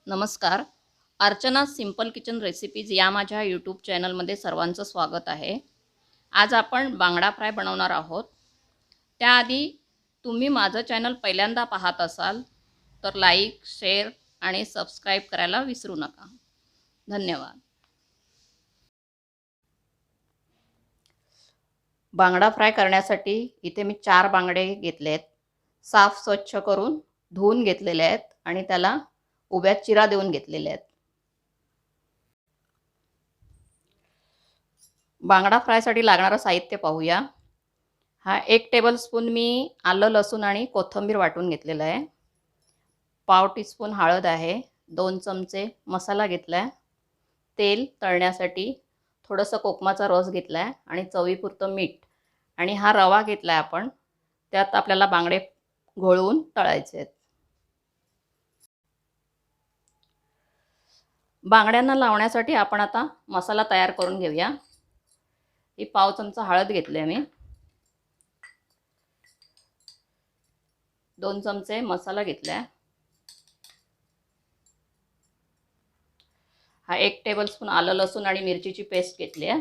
नमस्कार. Archana simple kitchen recipes या माझ्या यूट्यूब चॅनलमध्ये सर्वांचं स्वागत आहे. आज आपण बांगडा फ्राय बनवणार आहोत. त्याआधी तुम्ही माझं चॅनल पहिल्यांदा पाहत असाल तर लाईक, शेअर आणि सबस्क्राईब करायला विसरू नका. धन्यवाद. बांगडा फ्राय करण्यासाठी इथे मी 4 बांगडे घेतले आहेत. साफ स्वच्छ करून धुवून घेतलेले आहेत आणि त्याला उभ्या चिरा देऊन घेतलेल्या आहेत. बांगडा फ्रायसाठी लागणारं साहित्य पाहूया. हा 1 टेबलस्पून मी आलं, लसूण आणि कोथिंबीर वाटून घेतलेलं आहे. पाव टीस्पून हळद आहे. 2 चमचे मसाला घेतला आहे. तेल तळण्यासाठी थोडंसं कोकमाचा रस घेतला आहे आणि चवीपुरतं मीठ आणि हा रवा घेतला आहे आपण. त्यात आपल्याला बांगडे घोळवून तळायचे आहेत. बांगड्यांना लावण्यासाठी आपण आता मसाला तयार करून घेऊया. ही पाव चमचा हळद घेतली आहे मी. 2 चमचे मसाला घेतला आहे. हा 1 टेबलस्पून आलं, लसूण आणि मिरचीची पेस्ट घेतली आहे.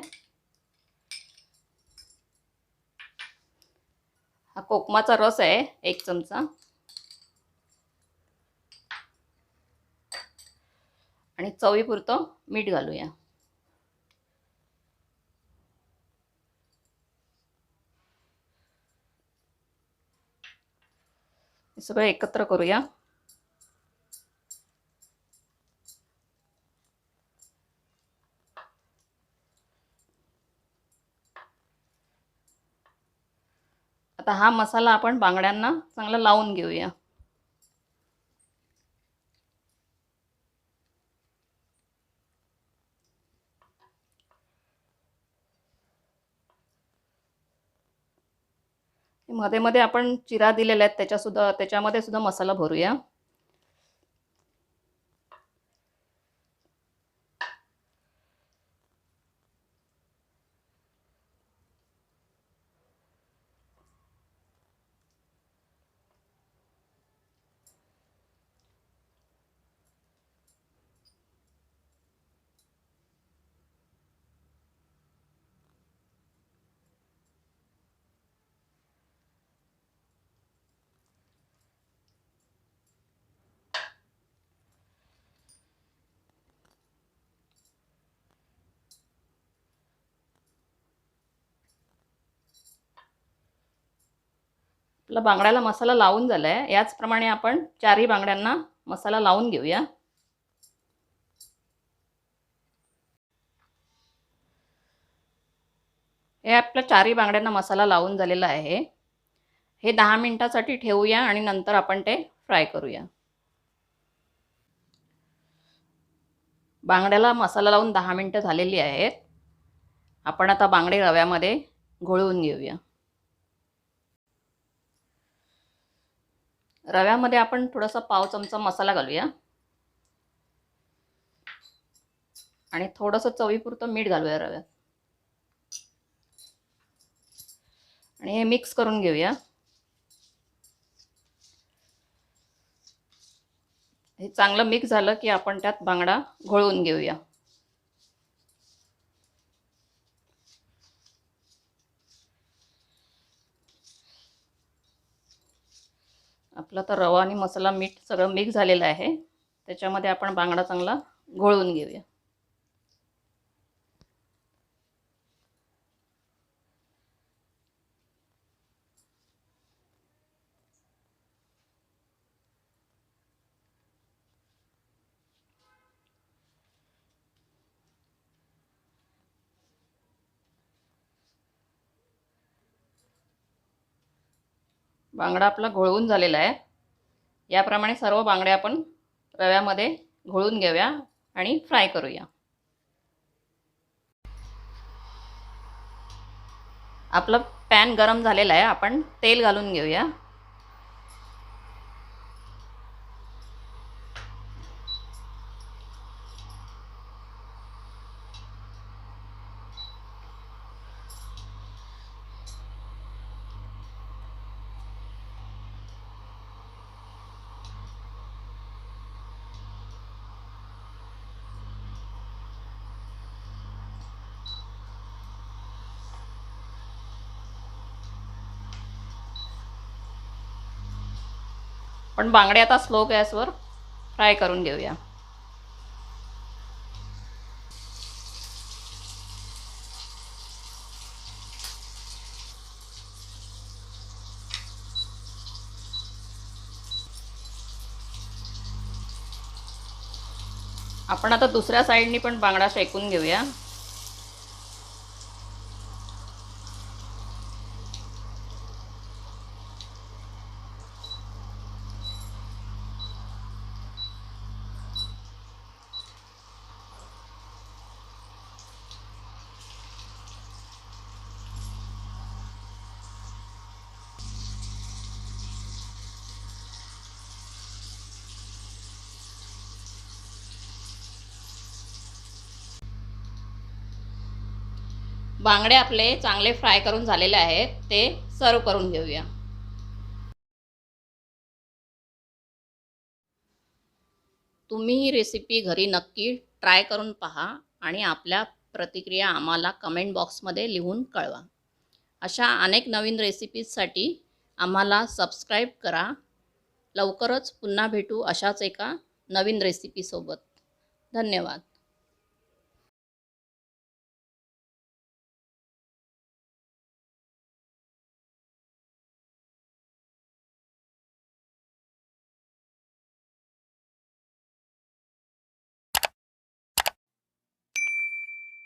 हा कोकमाचा रस आहे 1 चमचा आणि चवीपुरतं मीठ घालूया. सगळं एकत्र करूया. आता हा मसाला आपण बांगड्यांना चांगला लावून घेऊया. मध्ये मध्ये आपण चिरा दिलेल्या आहेत त्याच्यामध्ये सुद्धा मसाला भरूया. आपला बांगड्याला मसाला लावून झाला आहे. याचप्रमाणे आपण 4ही बांगड्यांना मसाला लावून घेऊया. हे आपल्या 4ही बांगड्यांना मसाला लावून झालेला आहे. हे 10 मिनिटासाठी ठेवूया आणि नंतर आपण ते फ्राय करूया. बांगड्याला मसाला लावून 10 मिनिटं झालेली आहेत. आपण आता बांगडे रव्यामध्ये घोळवून घेऊया. रव्यामध्ये आपण थोडासा पाव चमचा मसाला घालूया आणि थोडंसं चवीपुरतं मीठ घालूया रव्यात आणि हे मिक्स करून घेऊया. हे चांगलं मिक्स झालं की आपण त्यात बांगडा घोळवून घेऊया. आपला तर रवा आणि मसाला मीठ सगळं मिक्स झालेलं आहे. त्याच्यामध्ये आपण बांगडा चांगला घोळवून घेऊया. बांगडा आपला घोळवून झालेला आहे. याप्रमाणे सर्व बांगडे आपण रव्यामध्ये घोळून घेऊया आणि फ्राय करूया. आपलं पॅन गरम झालेला आहे. आपण तेल घालून घेऊया. पण बांगडे आता स्लो गॅसवर फ्राय करून घेऊया. आपण आता दुसऱ्या साईडनी पण बांगडा शेकून घेऊया. बांगडे आपले चांगले फ्राय करून झालेले आहेत, ते सर्व करून घेऊया. तुम्ही ही रेसिपी घरी नक्की ट्राय करून पहा आणि आपल्या प्रतिक्रिया आम्हाला कमेंट बॉक्समध्ये लिहून कळवा. अशा अनेक नवीन रेसिपीजसाठी आम्हाला सबस्क्राईब करा. लवकरच पुन्हा भेटू अशाच एका नवीन रेसिपीसोबत. धन्यवाद.